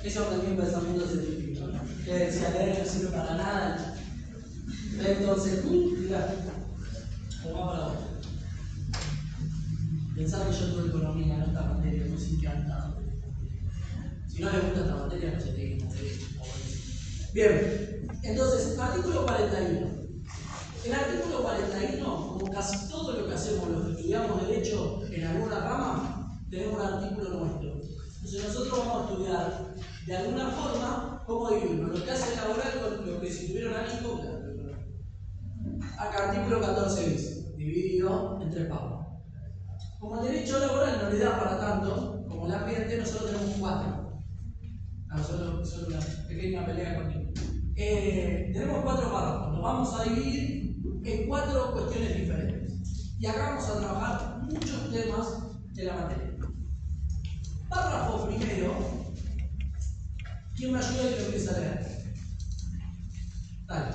Eso aprendí en pensamiento científico, ¿no? Que decía leer no sirve para nada. Entonces, mira, tomá para vos. Pensar que yo tuve economía, no esta materia, no sé qué anda. Si no le gusta esta materia, no se tiene que mover. Bien, entonces, artículo 41. El artículo 41, como casi todo lo que hacemos los que estudiamos Derecho en alguna rama, tenemos un artículo nuestro. Entonces, nosotros vamos a estudiar de alguna forma cómo dividirnos lo que hace laboral con lo que si tuvieron alguien con acá, artículo 14 bis, dividido en 3 párrafos. Como el derecho laboral no le da para tanto, como el ambiente, nosotros tenemos 4. Solo una pequeña pelea contigo. Tenemos 4 párrafos, los vamos a dividir en 4 cuestiones diferentes. Y acá vamos a trabajar muchos temas de la materia. Párrafo primero. ¿Quién me ayuda y que lo empiece a leer? Dale.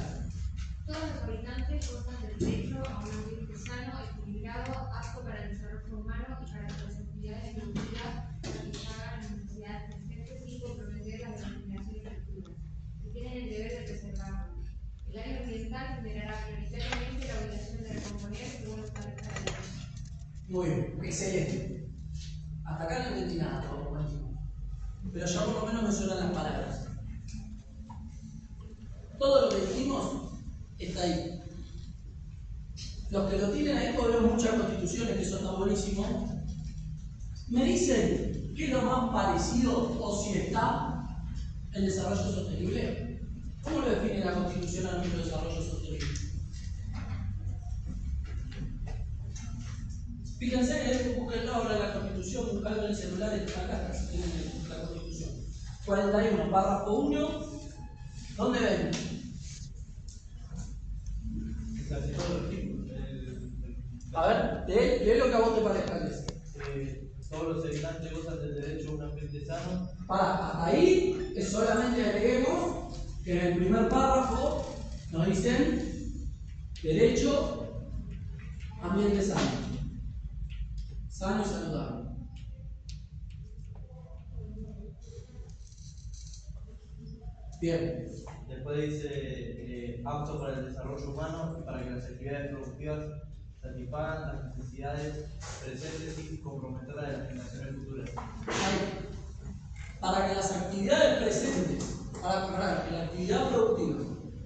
Todos los habitantes gozan del derecho a un ambiente sano, equilibrado, apto para el desarrollo humano y para que las actividades productivas satisfagan las necesidades presentes sin comprometer las de las generaciones futuras, que tienen el deber de preservarlo. El área ambiental generará prioritariamente la obligación de recomponer según establezca la ley. Muy bien, excelente. Hasta acá no entendí nada, todo buenísimo. Pero ya por lo menos me suenan las palabras. Todo lo que dijimos está ahí. Los que lo tienen ahí, porque veo muchas constituciones que son tan buenísimos, me dicen qué es lo más parecido o si está el desarrollo sostenible. ¿Cómo lo define la Constitución a nuestro desarrollo sostenible? Fíjense que busquen ahora la Constitución, buscando en el celular, acá en la Constitución. 41, párrafo 1, ¿dónde ven? A ver, lee lo que a vos te parezca. Todos los habitantes gozan del derecho a un ambiente sano. Hasta ahí es solamente agreguemos que en el primer párrafo nos dicen derecho a ambiente sano. Sano y saludable. Bien. Después dice apto para el desarrollo humano y para que las actividades productivas satisfagan las necesidades presentes sin comprometer a las generaciones futuras. Ahí. Para que las actividades presentes, para que la actividad productiva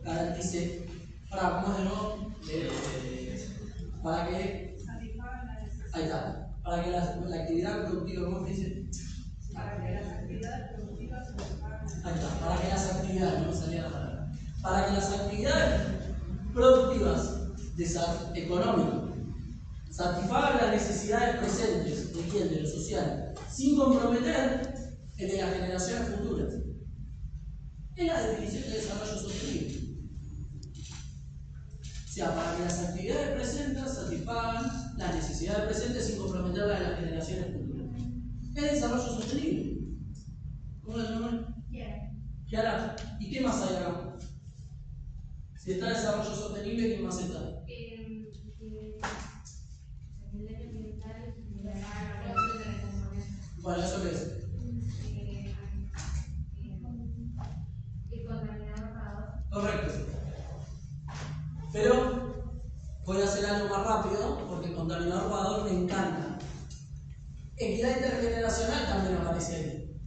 garantice, para que ahí está, para que la actividad productiva, ¿cómo se dice? Para que las actividades productivas Ahí está, para que las actividades, no me salía la palabra, para que las actividades productivas económicas satisfagan las necesidades presentes de quién, de lo social, sin comprometer el de las generaciones futuras. Es la definición de desarrollo sostenible. O sea, para que las actividades presentes satisfagan las necesidades presentes sin comprometer las de las generaciones futuras. Es desarrollo sostenible. ¿Cómo es el nombre? Kiara. ¿Y qué más hay acá? Si está desarrollo sostenible, ¿qué más está? Bueno, ¿eso qué es? Correcto. Pero voy a hacer algo más rápido porque el contaminador pagador me encanta. Equidad intergeneracional también aparece ahí,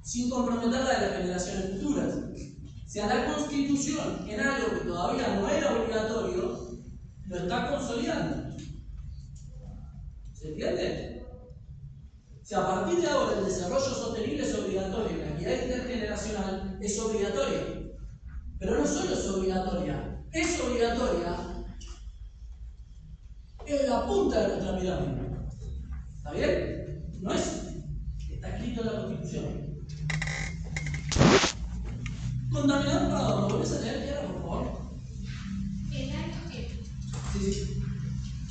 sin comprometer la de las generaciones futuras. O sea, la Constitución, en algo que todavía no era obligatorio, lo está consolidando. ¿Se entiende? O sea, a partir de ahora el desarrollo sostenible es obligatorio, la equidad intergeneracional es obligatoria. Pero no solo es obligatoria, en la punta de nuestra pirámide. ¿Está bien? No es. Está escrito en la Constitución. Contaminador pagador, ¿lo volvés a leer, Kiara, por favor? El daño Sí.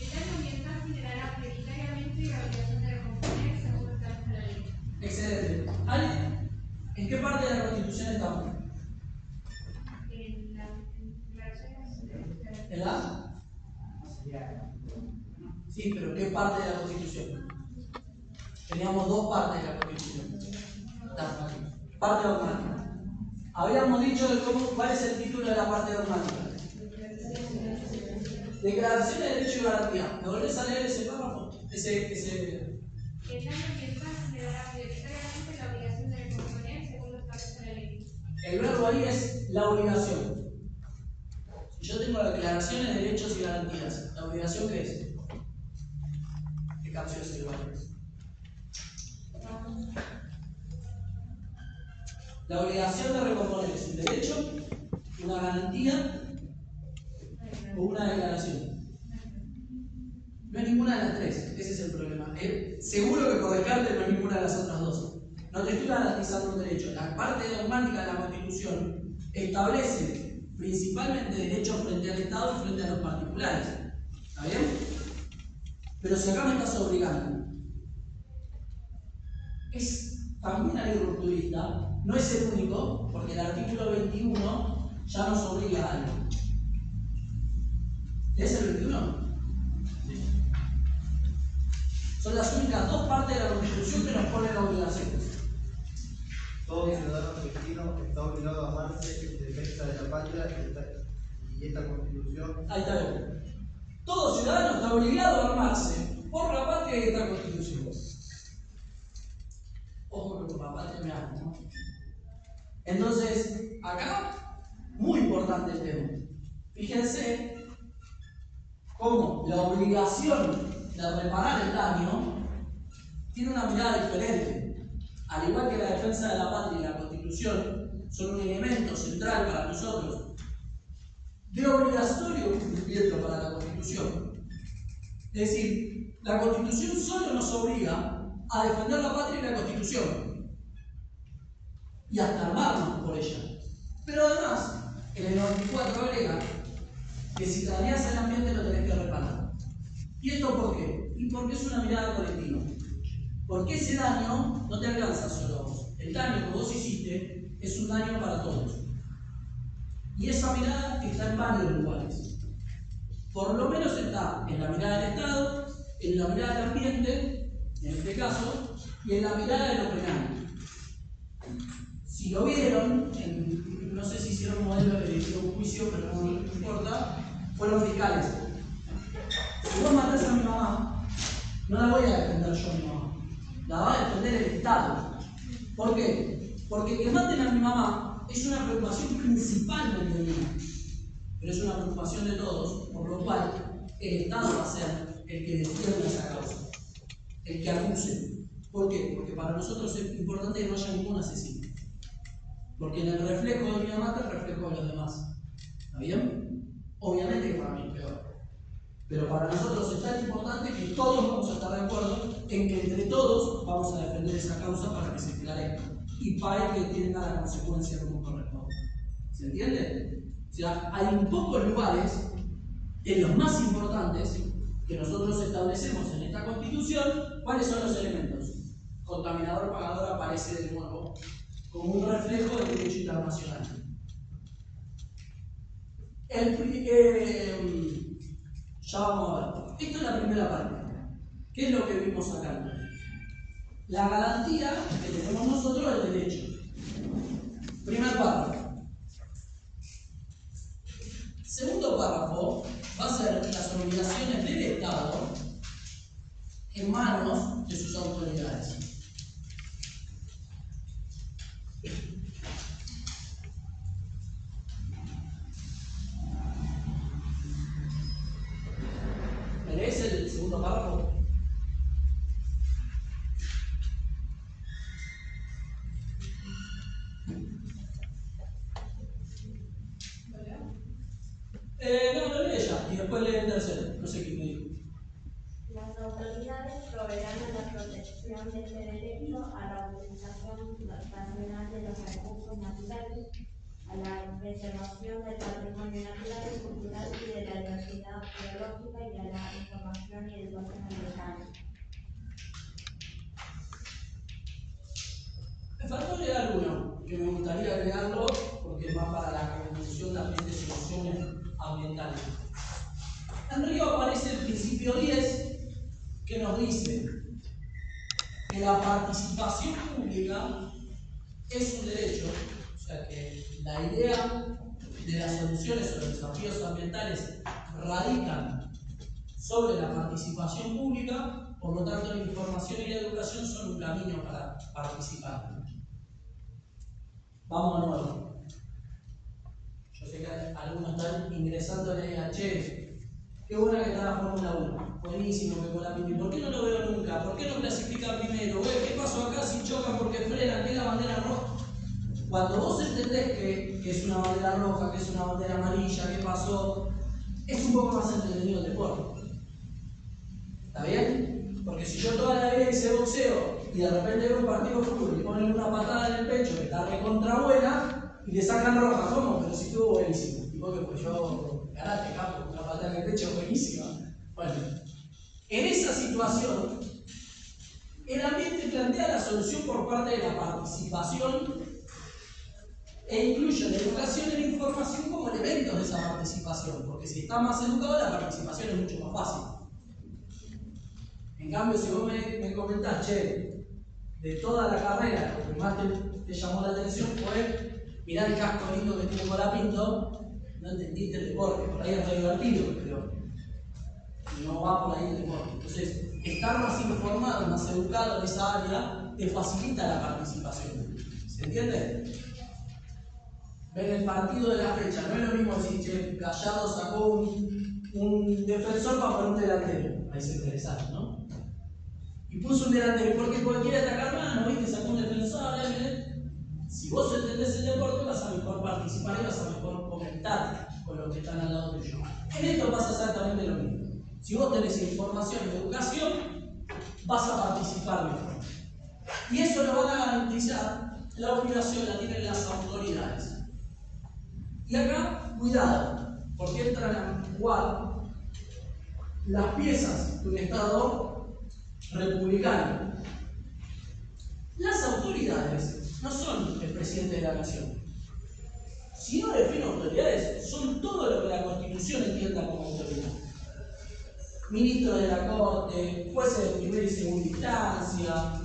El daño ambiental generará prioritariamente la obligación de recomponer según establezca la ley. Excelente. ¿Alguien? ¿En qué parte de la Constitución estamos? ¿En la? Sí, pero ¿qué parte de la Constitución? Teníamos 2 partes de la Constitución. Parte dogmática. Habíamos dicho de cuál es el título de la parte dogmática. Declaración de derecho y garantía. ¿Me volvés a leer ese párrafo? El daño ambiental se dará prioritariamente la obligación de recomponer según lo establece la ley. El verbo ahí es la obligación. Si yo tengo declaraciones de derechos y garantías, ¿la obligación qué es? ¿Qué canción es igual? La obligación de recomponer es un derecho, una garantía o una declaración. No es ninguna de las tres, ese es el problema. Seguro que por descarte no es ninguna de las otras dos. No te estoy garantizando un derecho. La parte dogmática de la Constitución establece principalmente derechos frente al Estado y frente a los particulares. ¿Está bien? Pero si acá me estás obligando, es también algo rupturista, no es el único, porque el artículo 21 ya nos obliga a algo. ¿Es el 21? Son las únicas dos partes de la Constitución que nos ponen obligaciones. Todo ciudadano argentino está obligado a amarse en defensa de la patria y esta Constitución. Ahí está bien. Todo ciudadano está obligado a armarse por la patria y esta Constitución. Ojo que por la patria me amo, ¿no? Entonces, acá, muy importante el tema. Fíjense cómo la obligación de reparar el daño tiene una mirada diferente. Al igual que la defensa de la patria y la Constitución son un elemento central para nosotros de obligatorio cumplimiento para la Constitución. Es decir, la Constitución solo nos obliga a defender la patria y la Constitución y hasta armarnos por ella. Pero además, en el 94 agrega que si dañas el ambiente lo tenés que reparar. ¿Y esto por qué? Y porque es una mirada colectiva. Porque ese daño no te alcanza solo a vos. El daño que vos hiciste es un daño para todos. Y esa mirada está en varios lugares. Por lo menos está en la mirada del Estado, en la mirada del ambiente, en este caso, y en la mirada de lo penal. Si lo vieron, no sé si hicieron un modelo de un juicio, pero no importa, fueron fiscales. Si vos matás a mi mamá, no la voy a defender yo a mi mamá, la va a defender el Estado. ¿Por qué? Porque que maten a mi mamá es una preocupación principalmente mía, pero es una preocupación de todos, por lo cual el Estado va a ser el que defienda esa causa, el que acuse. ¿Por qué? Porque para nosotros es importante que no haya ningún asesino. Porque en el reflejo de mi mamá está el reflejo de los demás. ¿Está bien? Obviamente que para mí es peor. Pero para nosotros es tan importante que todos vamos a estar de acuerdo en que entre todos vamos a defender esa causa para que se esclarezca y para que tenga la consecuencia como corresponde. ¿Se entiende? O sea, hay pocos lugares, en los más importantes, que nosotros establecemos en esta Constitución, ¿cuáles son los elementos? Contaminador-pagador aparece de nuevo como un reflejo del derecho internacional. Ya vamos a ver. Esta es la primera parte. ¿Qué es lo que vimos acá? La garantía que tenemos nosotros del derecho. Primer párrafo. Segundo párrafo va a ser las obligaciones del Estado en manos de sus autoridades. ¿Me lees el segundo párrafo? No, lo lee ella y después lee el tercero. No sé qué me dijo. Las autoridades proveerán a la protección de este derecho, a la utilización racional de los recursos naturales, a la preservación del patrimonio natural y cultural y de la diversidad biológica y a la información y educación ambiental. Me faltó leer alguno, que me gustaría agregarlo porque es más para la constitución también de soluciones ambientales. En Río aparece el principio 10 que nos dice que la participación pública es un derecho, o sea que la idea de las soluciones o los desafíos ambientales radican sobre la participación pública, por lo tanto la información y la educación son un camino para participar. Vamos de nuevo. Yo sé que algunos están ingresando y le digan, che, qué buena que está la Fórmula 1, buenísimo que Colapinto, ¿por qué no lo veo nunca? ¿Por qué no clasifica primero? ¿Qué pasó acá si chocan porque frenan? ¿Qué es la bandera roja? Cuando vos entendés que es una bandera roja, que es una bandera amarilla, qué pasó, es un poco más entretenido el deporte. ¿Está bien? Porque si yo toda la vida hice boxeo y de repente veo un partido de fútbol y ponen una patada en el pecho que está recontra buena y le sacan roja, ¿cómo? Pero si estuvo buenísimo. Y porque pues yo ganaste, capo, una patada en el pecho buenísima. Bueno, en esa situación, el ambiente plantea la solución por parte de la participación e incluye la educación y la información como elementos de esa participación, porque si está más educado, la participación es mucho más fácil. En cambio, si vos me comentás, che, de toda la carrera, lo que más te llamó la atención fue mirar el casco lindo que tiene Colapinto, no entendiste el deporte, por ahí es re divertido, pero no va por ahí el deporte. Entonces, estar más informado, más educado en esa área, te facilita la participación. ¿Se entiende? Ven el partido de la fecha, no es lo mismo decir, che, Gallardo sacó un defensor para poner un delantero. Ahí se interesaron, ¿no? Y puso un delantero, porque quiere atacar más, ¿no? ¿Viste? Sacó un defensor, Si vos entendés el deporte, vas a mejor participar y vas a mejor comentar con los que están al lado tuyo. En esto pasa exactamente lo mismo. Si vos tenés información y educación, vas a participar mejor. Y eso lo van a garantizar, la obligación la tienen las autoridades. Y acá, cuidado, porque entran a jugar las piezas de un Estado republicano. Las autoridades no son el presidente de la nación. Si no define autoridades, son todo lo que la Constitución entienda como autoridad. Ministro de la Corte, jueces de primera y segunda instancia,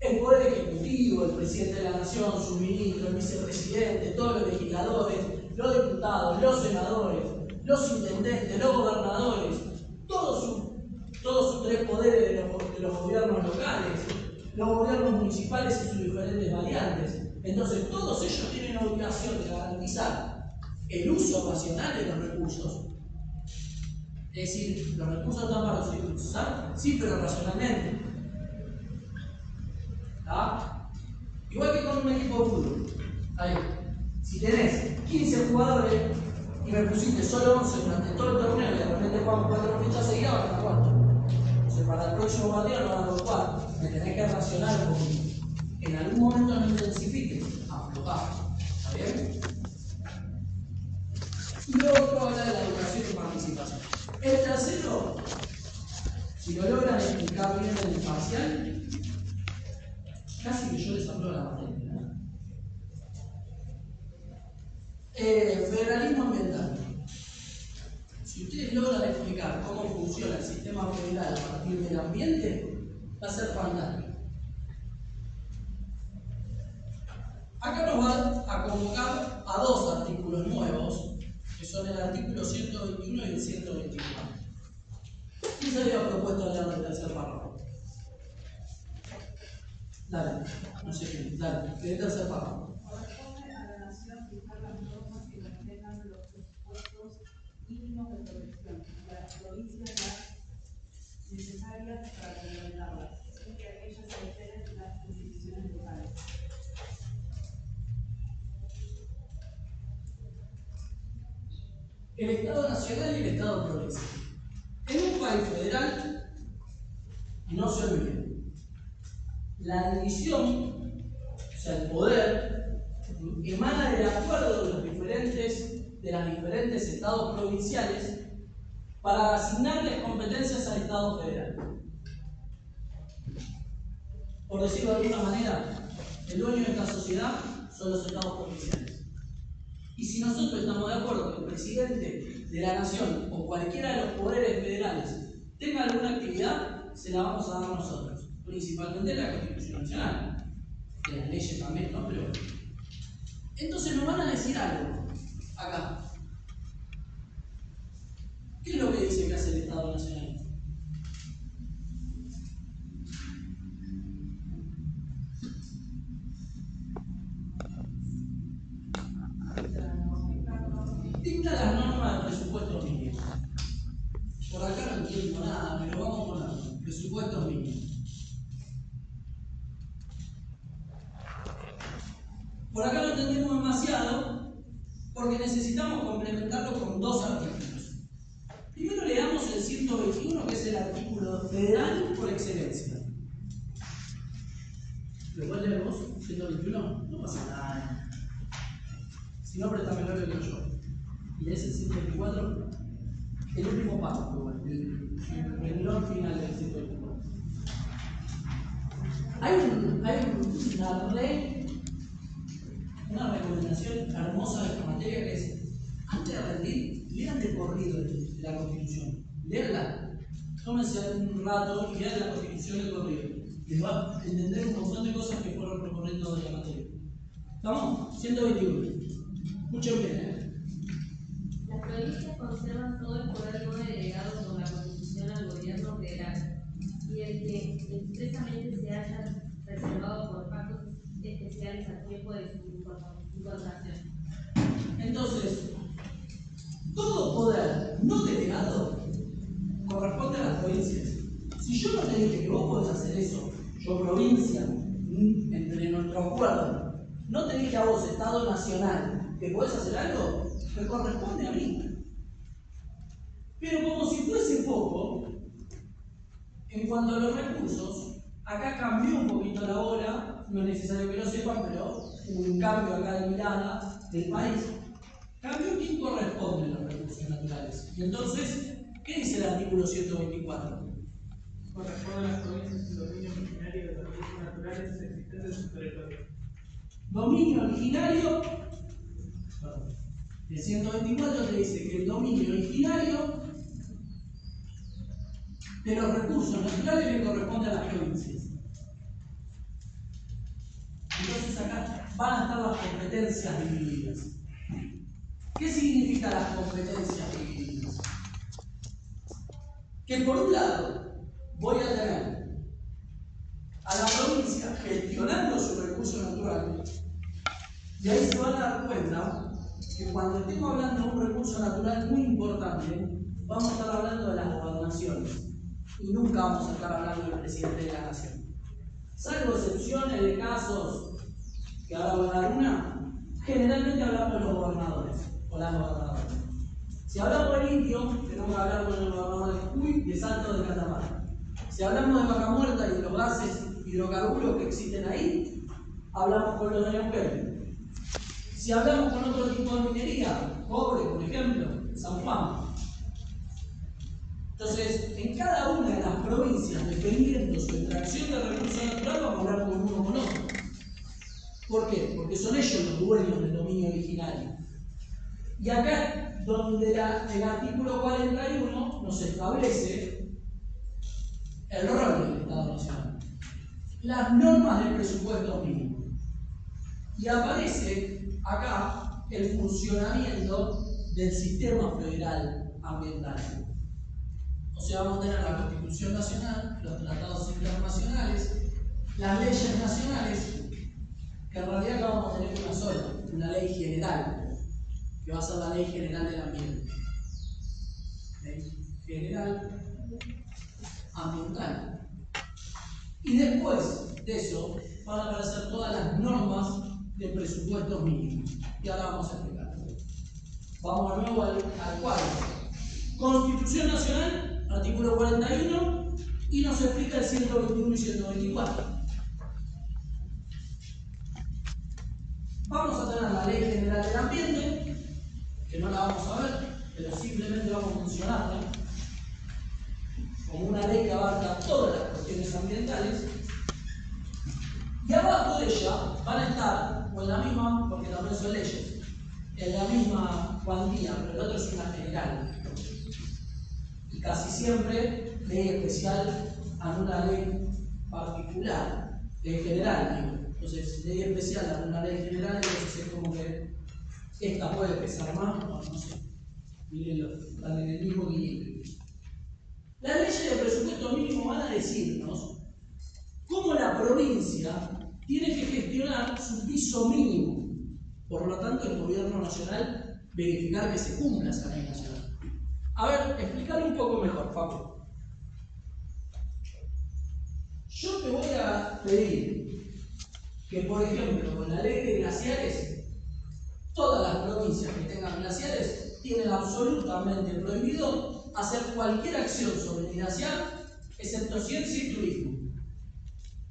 el Poder Ejecutivo, el presidente de la Nación, su ministro, el vicepresidente, todos los legisladores, los diputados, los senadores, los intendentes, los gobernadores, todos sus tres poderes de los gobiernos locales, los gobiernos municipales y sus diferentes variantes. Entonces, todos ellos tienen la obligación de garantizar el uso racional de los recursos. Es decir, los recursos están para usar, sí, pero racionalmente. ¿Ah? Igual que con un equipo de fútbol. Ahí. Si tenés 15 jugadores y me pusiste solo 11 durante todo el torneo y de repente jugamos 4 fechas seguidas, van a ganar 4. Entonces, para el próximo partido no van a ganar 4. Me tenés que racionar un poquito. En algún momento no intensifiques, aflojá. ¿Está bien? Y luego otro habla de la educación y participación. El tercero, si lo logran explicar bien en el parcial, casi que yo les apruebo la materia, ¿no? Federalismo ambiental. Si ustedes logran explicar cómo funciona el sistema federal a partir del ambiente, va a ser fantástico. Acá nos va a convocar a dos artículos nuevos, que son el artículo 121 y el 124. ¿Quién se había propuesto hablar del tercer párrafo? Dale, no sé quién, dale, del tercer párrafo. Corresponde a la nación fijar las normas que mantengan los presupuestos mínimos de protección y a las provincias las necesarias para complementarlas, sin que aquellas se alteren las instituciones locales. El Estado Nacional y el Estado Provincial. En un país federal, no se olviden, la división, o sea, el poder, emana del acuerdo de las diferentes estados provinciales para asignarles competencias al Estado federal. Por decirlo de alguna manera, el dueño de esta sociedad son los estados provinciales. Y si nosotros estamos de acuerdo que el presidente de la nación o cualquiera de los poderes federales tenga alguna actividad, se la vamos a dar nosotros, principalmente la Constitución Nacional, de las leyes también, ¿no? Pero Entonces nos van a decir algo acá. ¿Qué es lo que dice que hace el Estado Nacional? Dicta las normas de presupuestos mínimos. Por acá no entiendo nada, pero vamos con los presupuestos mínimos. Por acá no entendemos demasiado porque necesitamos complementarlo con dos artículos. Primero leamos el 121, que es el artículo federal por excelencia. Después leemos 121, no pasa nada. Si no, préstamelo lo que yo. Y es el 124, el último párrafo, el renglón final del 124. Hay una recomendación hermosa de esta materia que es, antes de rendir, lean de corrido la Constitución. Leanla. Tómense un rato y lean la Constitución de corrido. Les va a entender un montón de cosas que fueron proponiendo de la materia. ¿Estamos? 121. Escuchen bien, Las provincias conservan todo el poder no delegado por la Constitución al gobierno federal y el que expresamente se haya reservado por pactos especiales a tiempo de su incorporación. Entonces, todo poder no delegado corresponde a las provincias. Si yo no te dije que vos podés hacer eso, yo provincia, entre nuestro acuerdo, no te dije a vos, Estado Nacional, que podés hacer algo, te corresponde a mí. Pero como si fuese poco, en cuanto a los recursos, acá cambió un poquito la hora, no es necesario que lo sepan, pero hubo un cambio acá de mirada del país. Cambió quién corresponde a los recursos naturales. Y entonces, ¿qué dice el artículo 124? Corresponde a las provincias el dominio originario de los recursos naturales existentes en su territorio. Dominio originario, el 124 te dice que el dominio originario de los recursos naturales le corresponde a las provincias. Entonces acá van a estar las competencias divididas. ¿Qué significa las competencias divididas? Que por un lado voy a tener a la provincia gestionando su recurso natural, y ahí se van a dar cuenta que cuando estemos hablando de un recurso natural muy importante, vamos a estar hablando de las gobernaciones y nunca vamos a estar hablando del presidente de la nación. Salvo excepciones de casos que ahora voy a dar una, generalmente hablamos de los gobernadores o las gobernadoras. Si hablamos del indio, tenemos que hablar con el gobernador de Jujuy y de Salto de Catamarca. Si hablamos de Vaca Muerta y de los gases hidrocarburos que existen ahí, hablamos con los de Neuquén. Si hablamos con otro tipo de minería, cobre, por ejemplo, San Juan. Entonces, en cada una de las provincias, dependiendo su extracción de recursos naturales, vamos a hablar con uno o con otro. ¿Por qué? Porque son ellos los dueños del dominio originario. Y acá, donde el artículo 41 nos establece el rol del Estado Nacional, las normas del presupuesto mínimo. Y aparece acá el funcionamiento del sistema federal ambiental. O sea, vamos a tener la Constitución Nacional, los tratados internacionales, las leyes nacionales, que en realidad acá vamos a tener una sola, una ley general, que va a ser la Ley General del Ambiente. Ley General Ambiental. Y después de eso van a aparecer todas las normas de presupuestos mínimos. Y ahora vamos a explicar. Vamos de nuevo al cuadro. Constitución Nacional, artículo 41, y nos explica el 121 y 124. Vamos a tener la Ley General del Ambiente, que no la vamos a ver, pero simplemente vamos a funcionarla como una ley que abarca todas las cuestiones ambientales. Y abajo de ella van a estar, o en la misma, porque también son leyes, en la misma cuantía, pero el otro es una general. Y casi siempre ley especial a una ley particular, ley general, digo. Entonces, ley especial a una ley general, entonces es como que esta puede pesar más, no sé. Mírenlo, están en el mismo equilibrio. Las leyes de presupuesto mínimo van a decirnos cómo la provincia tiene que gestionar su piso mínimo. Por lo tanto, el gobierno nacional verificar que se cumpla esa ley nacional. A ver, explicarlo un poco mejor, Facu. Yo te voy a pedir que, por ejemplo, con la ley de glaciares, todas las provincias que tengan glaciares tienen absolutamente prohibido hacer cualquier acción sobre el glaciar, excepto ciencia y turismo.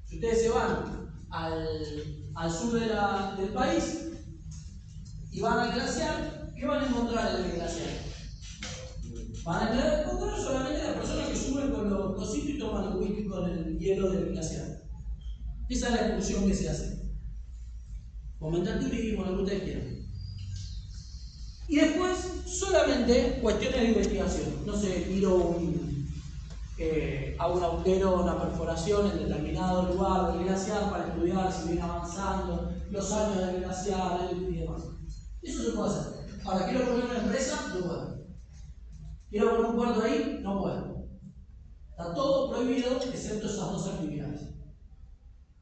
Si ustedes se van al sur del país y van al glaciar, ¿qué van a encontrar en el glaciar? Van a encontrar solamente las personas que suben con los cositos y toman el whisky con el hielo del glaciar. Esa es la excursión que se hace. Fomentar turismo, lo que ustedes quieran. Y después, solamente cuestiones de investigación. No sé, tiro a un agujero, una perforación en determinado lugar del glaciar para estudiar si viene avanzando, los años del glaciar y demás. Eso se puede hacer. Ahora, quiero poner una empresa, no puedo. Quiero poner un puerto ahí, no puedo. Está todo prohibido, excepto esas dos actividades.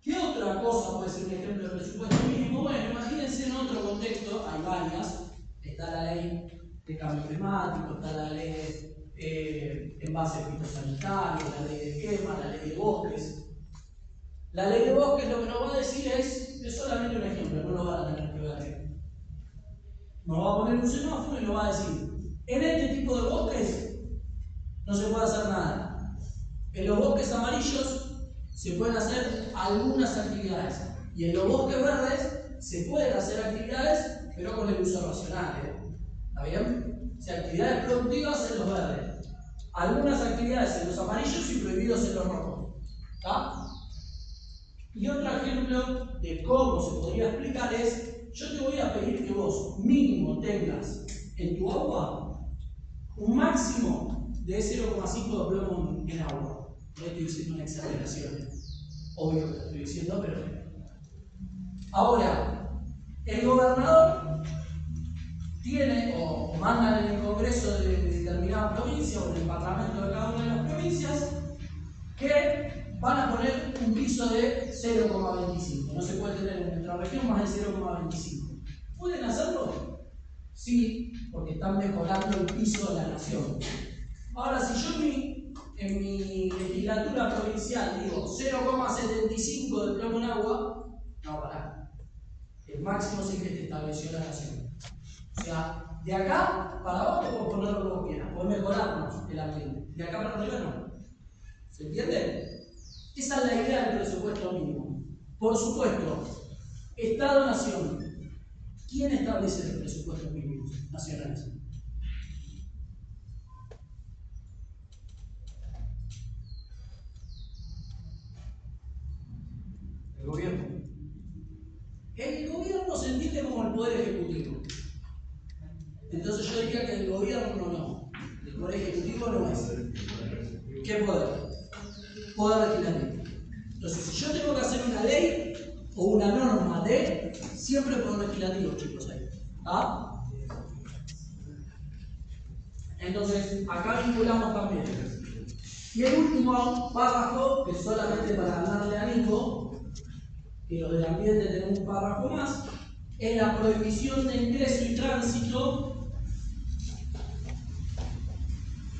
¿Qué otra cosa puede ser un ejemplo de presupuesto mínimo? Bueno, imagínense en otro contexto, hay varias. Está la ley de cambio climático, está la ley de envases fitosanitarios, la ley de quema, la ley de bosques. La ley de bosques lo que nos va a decir es solamente un ejemplo, no lo van a tener que ver. Nos va a poner un semáforo y nos va a decir, en este tipo de bosques no se puede hacer nada. En los bosques amarillos se pueden hacer algunas actividades y en los bosques verdes se pueden hacer actividades, pero con el uso racional. ¿Está bien? O sea, actividades productivas en los verdes, algunas actividades en los amarillos y prohibidos en los rojos. ¿Está? Y otro ejemplo de cómo se podría explicar es, yo te voy a pedir que vos mínimo tengas en tu agua un máximo de 0,5 de plomo en agua. No estoy diciendo una exageración, obvio que lo estoy diciendo, pero... Ahora, el gobernador tiene o manda en el Congreso de determinada provincia o en el Parlamento de cada una de las provincias que van a poner un piso de 0,25. No se puede tener en nuestra región más de 0,25. ¿Pueden hacerlo? Sí, porque están mejorando el piso de la nación. Ahora, si yo en mi legislatura provincial digo 0,75 de plomo en agua, no, pará. El máximo es el que te estableció la nación. O sea, de acá para abajo puedes poner lo que vos quieras, puedes mejorarnos el ambiente. De acá para arriba no. ¿Se entiende? Esa es la idea del presupuesto mínimo. Por supuesto, Estado-Nación. ¿Quién establece los presupuestos mínimos nacionales? El gobierno. El gobierno se entiende como el poder ejecutivo. Entonces yo diría que el gobierno no. El poder ejecutivo no es. ¿Qué poder? Poder legislativo. Entonces, si yo tengo que hacer una ley o una norma de, siempre poder legislativo, chicos, ahí. ¿Ah? Entonces, acá vinculamos también. Y el último párrafo, que solamente para ganarle a Nico, que los del ambiente tenemos un párrafo más, es la prohibición de ingreso y tránsito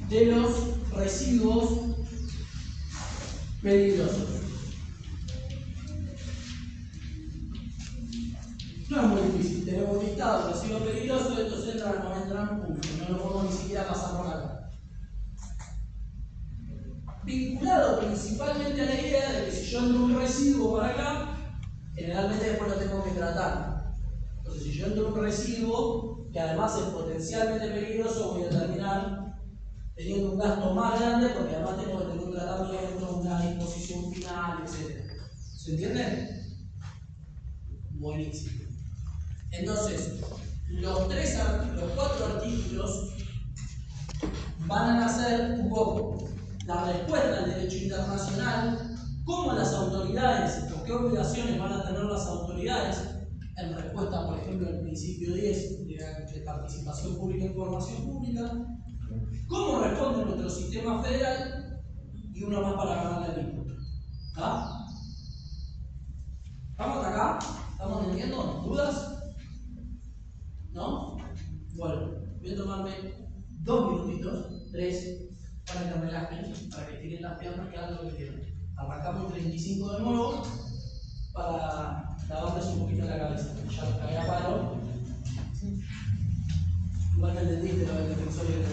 de los residuos peligrosos. No es muy difícil, tenemos listado residuos peligrosos, estos entran o no entran, punto. No lo podemos ni siquiera pasar por acá. Vinculado principalmente a la idea de que si yo entro un residuo para acá, generalmente después lo tengo que tratar. Entonces, si yo entro un residuo que además es potencialmente peligroso, voy a terminar teniendo un gasto más grande porque además tengo que tener un tratamiento, una disposición final, etc. ¿Se entiende? Buenísimo. Entonces, los 4 artículos van a hacer un poco la respuesta al derecho internacional, cómo las autoridades, o qué obligaciones van a tener las autoridades en respuesta, por ejemplo, al principio 10 de participación pública e información pública, cómo responde nuestro sistema federal y uno más para ganar la disputa. ¿Ah? ¿Estamos hasta acá? ¿Estamos entendiendo? ¿Dudas? ¿No? Bueno, voy a tomarme 2 minutitos, 3, para que relajen, para que tiren las piernas que hagan lo que quieran. Arrancamos 35 de nuevo para lavarles un poquito la cabeza. Ya los cagué a palo. Igual me entendiste lo del defensor y el